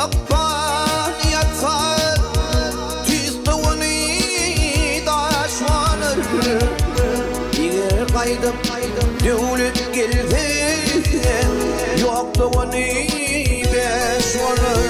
أبطال يطال تيستوني داشوانر يقايدم دولة قلبي يقطوني باشوانر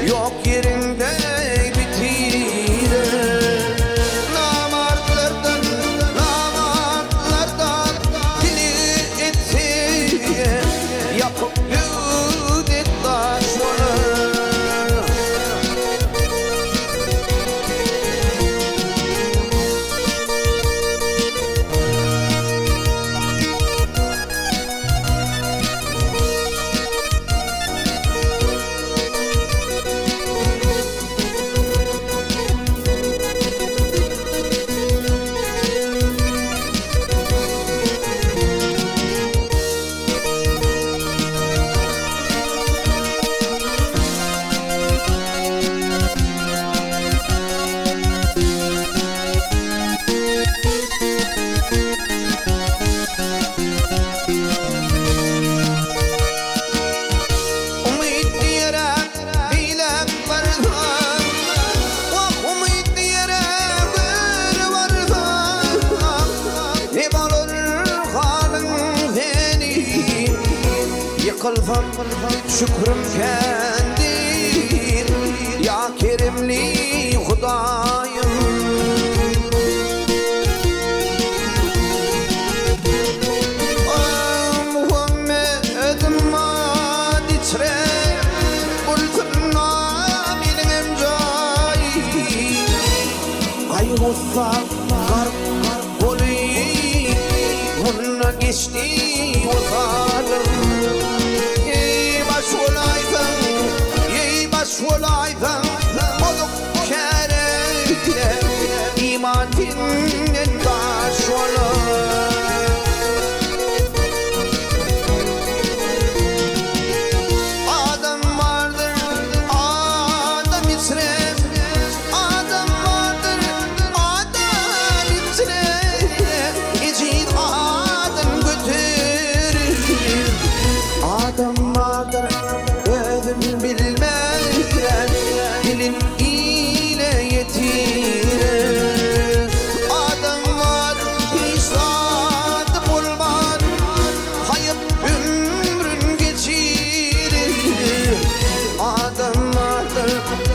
yok yerinde bitirir. Namartlardan dili etti, yapıp yüdet taşlanır. Yıkılfam şükrüm kendir ya kerimli Hudayım. Muhammed'im adiçre bulkunna benim emcai ayğussa garp boli bununla geçti vazalım. Şulaydan bozuk şerefle iman dinlen taş olur. Adam vardır, adam içre, adam vardır, adam içre, ecid adam götürür. Adam vardır, özüm bilmez. Dilin ile yetirir. Adam var hesap bulman, hayat ömrün geçirir. Adam vardır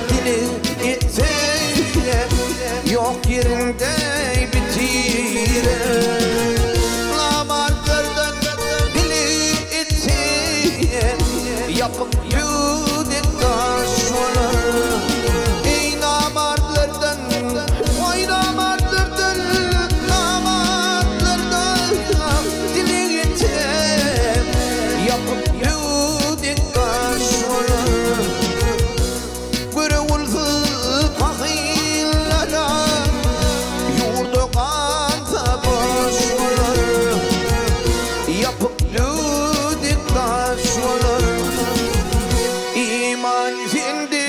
dili yeter, yok yerinde bitirir. Namartlardan dili yeter, yapıp yüdet taşlanır. Ey namartlardan, vay namartlardan, dili yeter, yapıp yüdet taşlanır. Göre ulfı kahillere yurdu kansa boşlanır. Yapıp yüdet taşlanır. İman zindi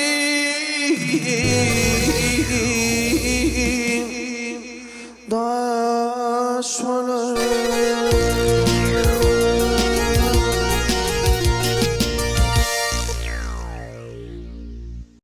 taş olur.